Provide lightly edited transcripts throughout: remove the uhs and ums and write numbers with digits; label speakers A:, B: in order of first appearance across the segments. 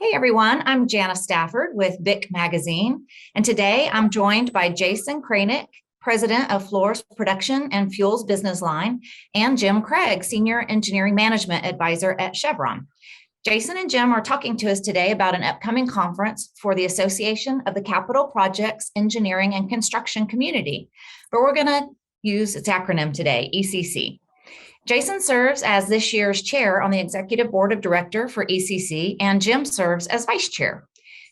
A: Hey everyone, I'm Jana Stafford with Vic Magazine, and today I'm joined by Jason Kranick, President of Fluor's Production and Fuels Business Line, and Jim Craig, Senior Engineering Management Advisor at Chevron. Jason and Jim are talking to us today about an upcoming conference for the Association of the Capital Projects Engineering and Construction Community, but we're going to use its acronym today, ECC. Jason serves as this year's chair on the executive board of director for ECC, and Jim serves as vice chair.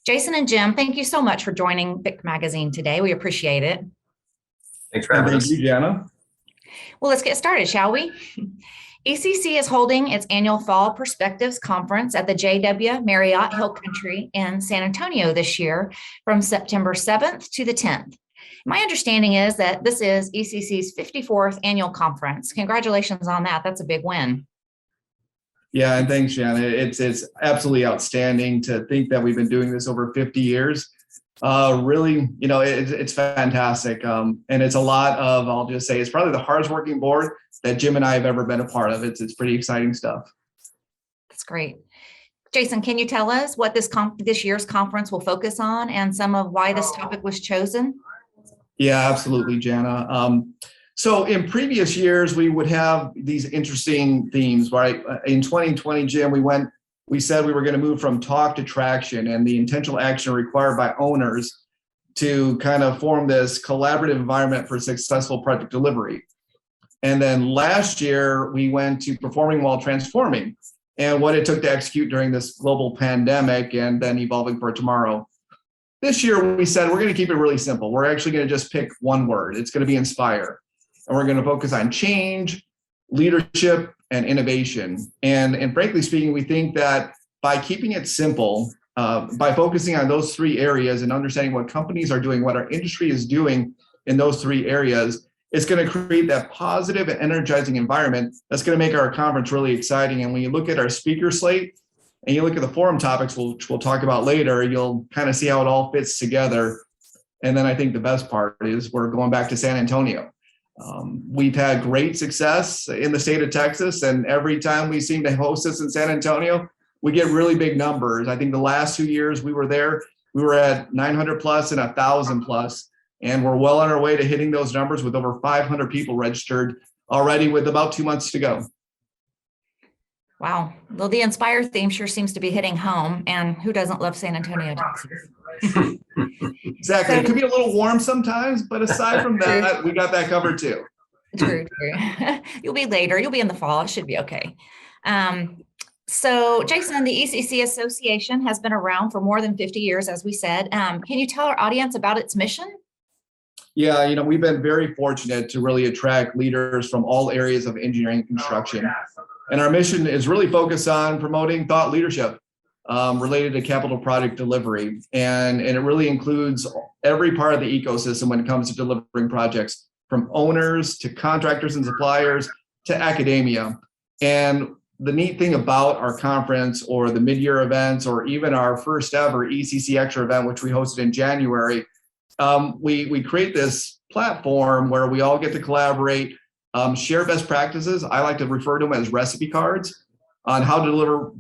A: Jason and Jim, thank you so much for joining Vic Magazine today. We appreciate it.
B: Thanks for having us.
C: Thank you, Jana.
A: Well, let's get started, shall we? ECC is holding its annual Fall Perspectives Conference at the JW Marriott Hill Country in San Antonio this year from September 7th to the 10th. My understanding is that this is ECC's 54th annual conference. Congratulations on that. That's a big win.
C: Yeah, and thanks, Jana. It's absolutely outstanding to think that we've been doing this over 50 years. Really, it's fantastic. And it's a lot of, I'll just say, it's probably the hardest working board that Jim and I have ever been a part of. It's pretty exciting stuff.
A: That's great. Jason, can you tell us what this year's conference will focus on and some of why this topic was chosen?
C: Yeah, absolutely, Jana. So in previous years, we would have these interesting themes, right? In 2020, Jim, we said we were going to move from talk to traction and the intentional action required by owners to kind of form this collaborative environment for successful project delivery. And then last year, we went to performing while transforming and what it took to execute during this global pandemic and then evolving for tomorrow. This year, we said we're going to keep it really simple. We're actually going to just pick one word. It's going to be inspire. And we're going to focus on change, leadership, and innovation. And frankly speaking, we think that by keeping it simple, by focusing on those three areas and understanding what companies are doing, what our industry is doing in those three areas, it's going to create that positive and energizing environment that's going to make our conference really exciting. And when you look at our speaker slate, and you look at the forum topics, which we'll talk about later, you'll kind of see how it all fits together. And then I think the best part is we're going back to San Antonio. We've had great success in the state of Texas, and every time we seem to host this in San Antonio, we get really big numbers. I think the last 2 years we were there, we were at 900 plus and 1,000 plus, and we're well on our way to hitting those numbers with over 500 people registered already with about 2 months to go.
A: Wow. Well, the Inspire theme sure seems to be hitting home. And who doesn't love San Antonio, Texas?
C: Exactly. It could be a little warm sometimes, but aside from that, we got that covered too.
A: True. You'll be later. You'll be in the fall. It should be okay. So, Jason, the ECC Association has been around for more than 50 years, as we said. Can you tell our audience about its mission?
C: Yeah, we've been very fortunate to really attract leaders from all areas of engineering and construction. And our mission is really focused on promoting thought leadership related to capital project delivery. And it really includes every part of the ecosystem when it comes to delivering projects, from owners to contractors and suppliers to academia. And the neat thing about our conference or the mid-year events or even our first ever ECC Extra event, which we hosted in January, we create this platform where we all get to collaborate, share best practices. I like to refer to them as recipe cards on how to deliver,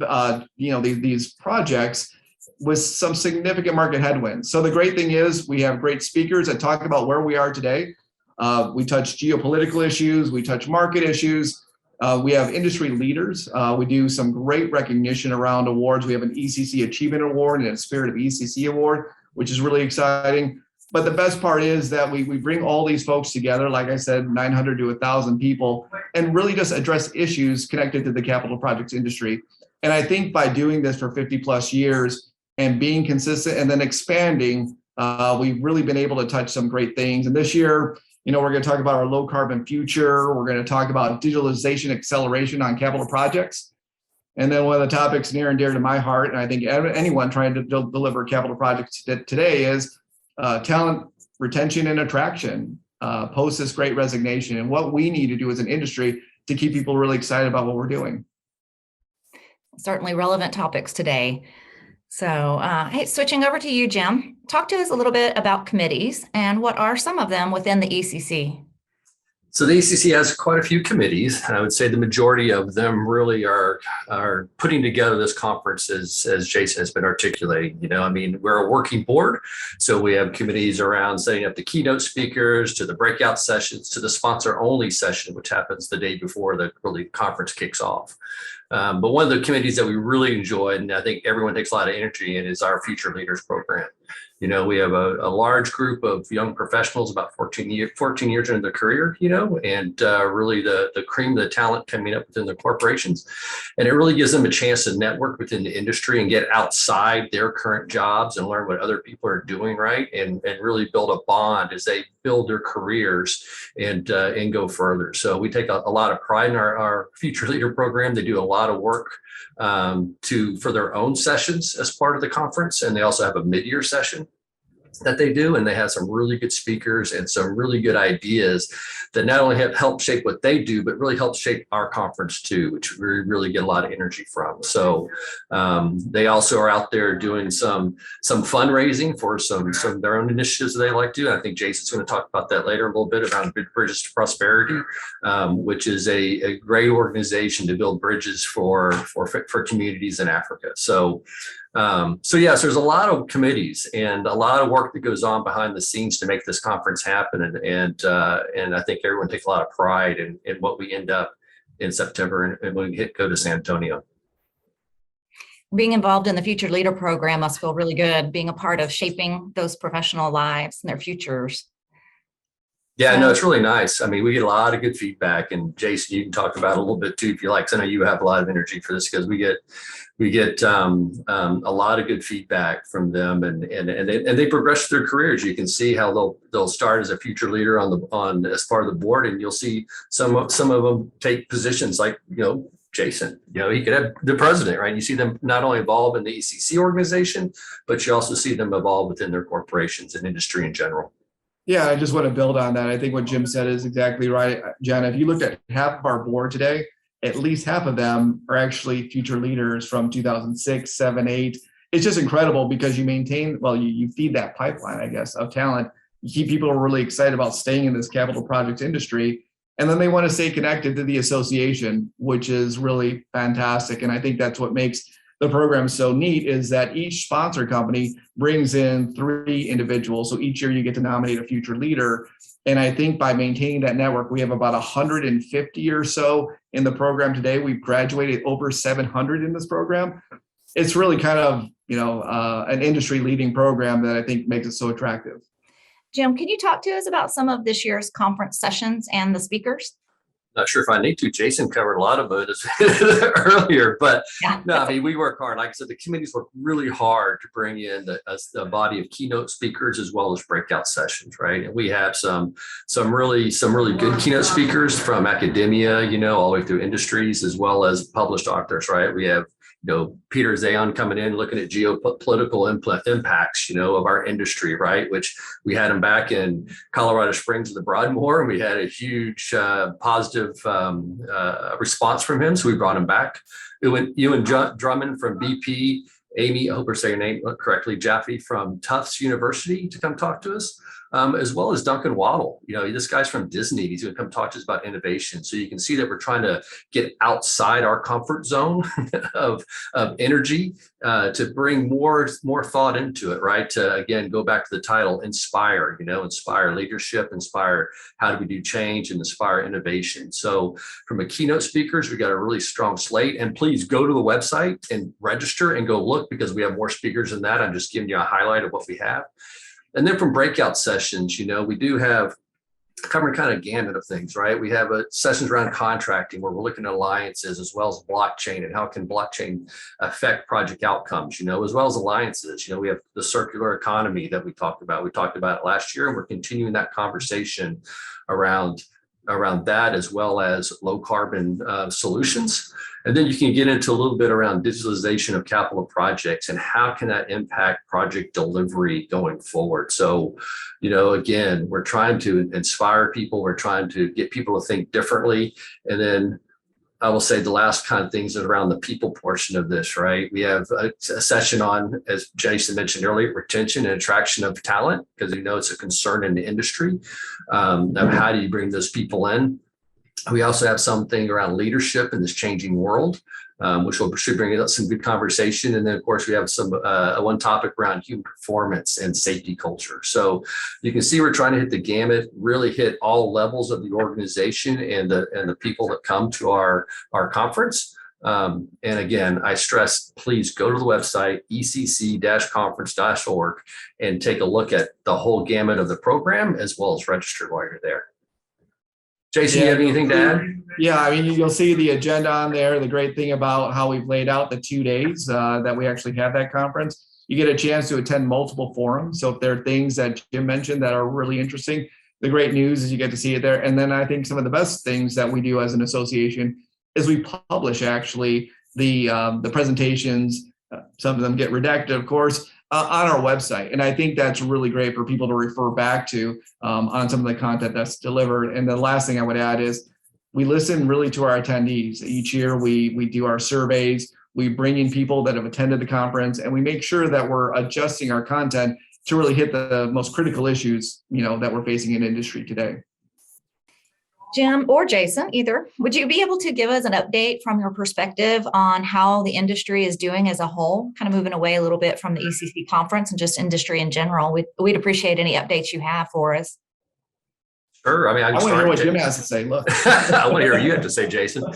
C: these projects with some significant market headwinds. So the great thing is we have great speakers that talk about where we are today. We touch geopolitical issues. We touch market issues. We have industry leaders. We do some great recognition around awards. We have an ECC Achievement Award and a Spirit of ECC Award, which is really exciting. But the best part is that we bring all these folks together, like I said, 900 to 1,000 people, and really just address issues connected to the capital projects industry. And I think by doing this for 50 plus years and being consistent and then expanding, we've really been able to touch some great things. And this year, we're going to talk about our low carbon future. We're going to talk about digitalization acceleration on capital projects. And then one of the topics near and dear to my heart, and I think anyone trying to deliver capital projects today is talent retention and attraction post this great resignation and what we need to do as an industry to keep people really excited about what we're doing.
A: Certainly relevant topics today. So, hey, switching over to you, Jim, talk to us a little bit about committees and what are some of them within the ECC?
B: So the ECC has quite a few committees, and I would say the majority of them really are putting together this conference as Jason has been articulating. I mean, we're a working board, so we have committees around setting up the keynote speakers, to the breakout sessions, to the sponsor only session, which happens the day before the conference kicks off. But one of the committees that we really enjoy, and I think everyone takes a lot of energy in, is our Future Leaders program. We have a large group of young professionals, about 14 years into their career, and really the cream of the talent coming up within the corporations. And it really gives them a chance to network within the industry and get outside their current jobs and learn what other people are doing, right? And really build a bond as they build their careers and go further. So we take a lot of pride in our Future Leader program. They do a lot of work for their own sessions as part of the conference. And they also have a mid-year session that they do, and they have some really good speakers and some really good ideas that not only help shape what they do, but really help shape our conference too, which we really get a lot of energy from. So they also are out there doing some fundraising for some of their own initiatives that they like to do. I think Jason's going to talk about that later a little bit, around Bridges to Prosperity, which is a great organization to build bridges for communities in Africa. So yes, there's a lot of committees and a lot of work that goes on behind the scenes to make this conference happen. And I think everyone takes a lot of pride in what we end up in September and when we go to San Antonio.
A: Being involved in the Future Leader program must feel really good, being a part of shaping those professional lives and their futures.
B: Yeah, no, it's really nice. I mean, we get a lot of good feedback, and Jason, you can talk about it a little bit too if you like, 'cause I know you have a lot of energy for this, because we get a lot of good feedback from them, and they progress their careers. You can see how they'll start as a future leader as part of the board, and you'll see some of them take positions like Jason. He could have the president, right? You see them not only evolve in the ECC organization, but you also see them evolve within their corporations and industry in general.
C: Yeah, I just want to build on that. I think what Jim said is exactly right, Jen. If you looked at half of our board today, at least half of them are actually future leaders from 2006, 7, 8. It's just incredible because you you feed that pipeline, I guess, of talent. You keep people really excited about staying in this capital projects industry. And then they want to stay connected to the association, which is really fantastic. And I think that's what makes the program so neat, is that each sponsor company brings in 3 individuals. So each year you get to nominate a future leader. And I think by maintaining that network, we have about 150 or so in the program today. We've graduated over 700 in this program. It's really kind of, an industry leading program that I think makes it so attractive.
A: Jim, can you talk to us about some of this year's conference sessions and the speakers?
B: Not sure if I need to. Jason covered a lot of it earlier, but
A: Yeah.
B: no, I mean, we work hard. Like I said, the committees work really hard to bring in the body of keynote speakers as well as breakout sessions, right? And we have some really good keynote speakers from academia, all the way through industries, as well as published authors, right? We have Peter Zayon coming in, looking at geopolitical impacts, of our industry, right? Which we had him back in Colorado Springs at the Broadmoor, and we had a huge positive response from him. So we brought him back. Ewan Drummond from BP, Amy, I hope I say your name correctly, Jaffe from Tufts University to come talk to us, as well as Duncan Waddle. This guy's from Disney. He's going to come talk to us about innovation. So you can see that we're trying to get outside our comfort zone of energy to bring more thought into it, right? To, again, go back to the title, inspire, inspire leadership, inspire how do we do change, and inspire innovation. So from a keynote speakers, we got a really strong slate, and please go to the website and register and go look, because we have more speakers than that. I'm just giving you a highlight of what we have. And then from breakout sessions, we do have covering kind of gamut of things, right? We have sessions around contracting where we're looking at alliances, as well as blockchain and how can blockchain affect project outcomes, as well as alliances. We have the circular economy that we talked about. We talked about it last year, and we're continuing that conversation around that, as well as low carbon solutions. And then you can get into a little bit around digitalization of capital projects and how can that impact project delivery going forward. So, again, we're trying to inspire people. We're trying to get people to think differently. And then I will say the last kind of things is around the people portion of this, right? We have a session on, as Jason mentioned earlier, retention and attraction of talent, because it's a concern in the industry of how do you bring those people in. We also have something around leadership in this changing world, which should bring up some good conversation. And then, of course, we have some one topic around human performance and safety culture. So you can see we're trying to hit the gamut, really hit all levels of the organization and the people that come to our conference. And again, I stress, please go to the website, ECC-conference.org, and take a look at the whole gamut of the program, as well as register while you're there. Jason, you have anything to add?
C: Yeah, I mean, you'll see the agenda on there. The great thing about how we've laid out the 2 days that we actually have that conference, you get a chance to attend multiple forums. So if there are things that Jim mentioned that are really interesting, the great news is you get to see it there. And then I think some of the best things that we do as an association is we publish actually the presentations. Some of them get redacted, of course, on our website. And I think that's really great for people to refer back to on some of the content that's delivered. And the last thing I would add is we listen really to our attendees. Each year we do our surveys, we bring in people that have attended the conference, and we make sure that we're adjusting our content to really hit the most critical issues, that we're facing in industry today.
A: Jim or Jason, either, would you be able to give us an update from your perspective on how the industry is doing as a whole, kind of moving away a little bit from the ECC conference and just industry in general? We'd appreciate any updates you have for us.
B: Sure. I mean, I
C: want to hear what Jim has to say. Look,
B: I want to hear what you have to say, Jason. I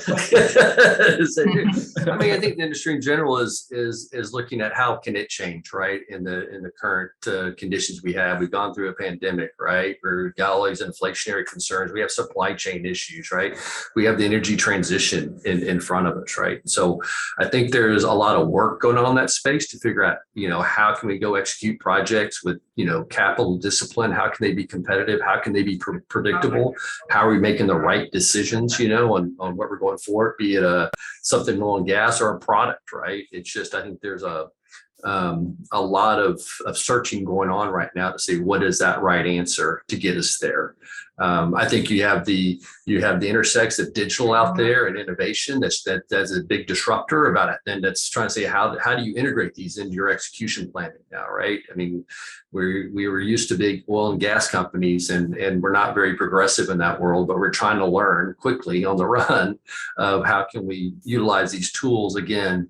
B: mean, I think the industry in general is looking at how can it change, right? In the current conditions we have. We've gone through a pandemic, right? We've got all these inflationary concerns. We have supply chain issues, right? We have the energy transition in front of us, right? So I think there's a lot of work going on in that space to figure out, how can we go execute projects with, capital discipline? How can they be competitive? How can they be predictable? How are we making the right decisions, on what we're going for, be it something oil and gas or a product, right? It's just, I think there's a lot of searching going on right now to see what is that right answer to get us there. I think you have the intersects of digital out there and innovation. That's a big disruptor about it. And that's trying to say, how do you integrate these into your execution planning now, right? I mean, we were used to big oil and gas companies, and we're not very progressive in that world, but we're trying to learn quickly on the run of how can we utilize these tools again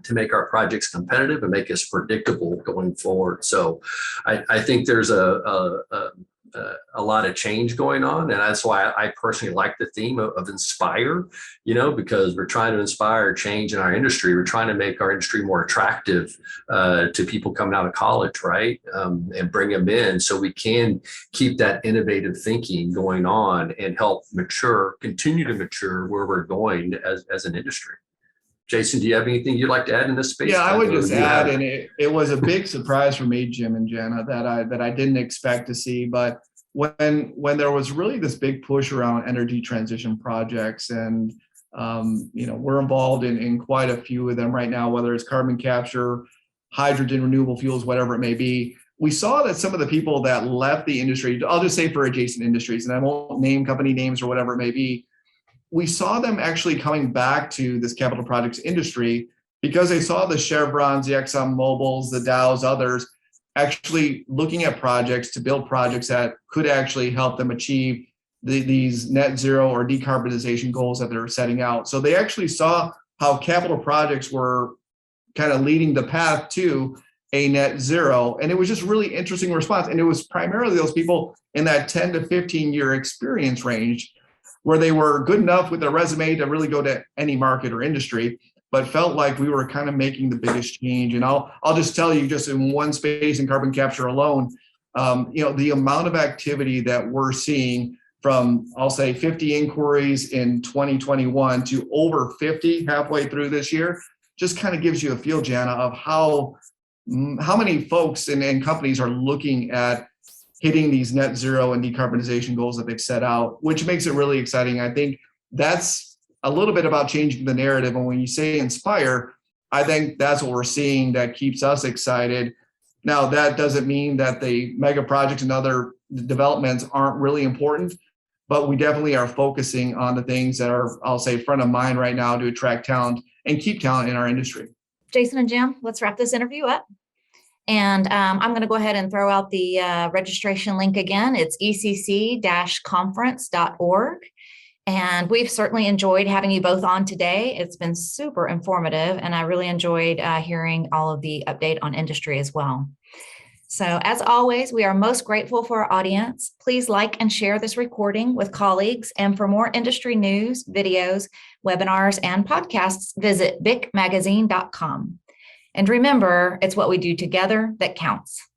B: to make our projects competitive and make us predictable going forward. So I think there's a lot of change going on. And that's why I personally like the theme of inspire, because we're trying to inspire change in our industry. We're trying to make our industry more attractive to people coming out of college, right? And bring them in so we can keep that innovative thinking going on and help continue to mature where we're going as an industry. Jason, do you have anything you'd like to add in this space?
C: Yeah, I would just add, and it was a big surprise for me, Jim and Jenna, that I didn't expect to see. But when there was really this big push around energy transition projects, and we're involved in quite a few of them right now, whether it's carbon capture, hydrogen, renewable fuels, whatever it may be. We saw that some of the people that left the industry, I'll just say for adjacent industries, and I won't name company names or whatever it may be, we saw them actually coming back to this capital projects industry because they saw the Chevrons, the Exxon Mobils, the Dows, others actually looking at projects to build projects that could actually help them achieve these net zero or decarbonization goals that they're setting out. So they actually saw how capital projects were kind of leading the path to a net zero. And it was just really interesting response. And it was primarily those people in that 10 to 15 year experience range, where they were good enough with their resume to really go to any market or industry, but felt like we were kind of making the biggest change. And I'll just tell you, just in one space in carbon capture alone, the amount of activity that we're seeing from, I'll say 50 inquiries in 2021 to over 50 halfway through this year, just kind of gives you a feel, Jana, of how many folks and companies are looking at hitting these net zero and decarbonization goals that they've set out, which makes it really exciting. I think that's a little bit about changing the narrative. And when you say inspire, I think that's what we're seeing that keeps us excited. Now, that doesn't mean that the mega projects and other developments aren't really important, but we definitely are focusing on the things that are, I'll say, front of mind right now to attract talent and keep talent in our industry.
A: Jason and Jim, let's wrap this interview up. And I'm going to go ahead and throw out the registration link again. It's ECC-conference.org. And we've certainly enjoyed having you both on today. It's been super informative, and I really enjoyed hearing all of the update on industry as well. So as always, we are most grateful for our audience. Please like and share this recording with colleagues. And for more industry news, videos, webinars, and podcasts, visit bicmagazine.com. And remember, it's what we do together that counts.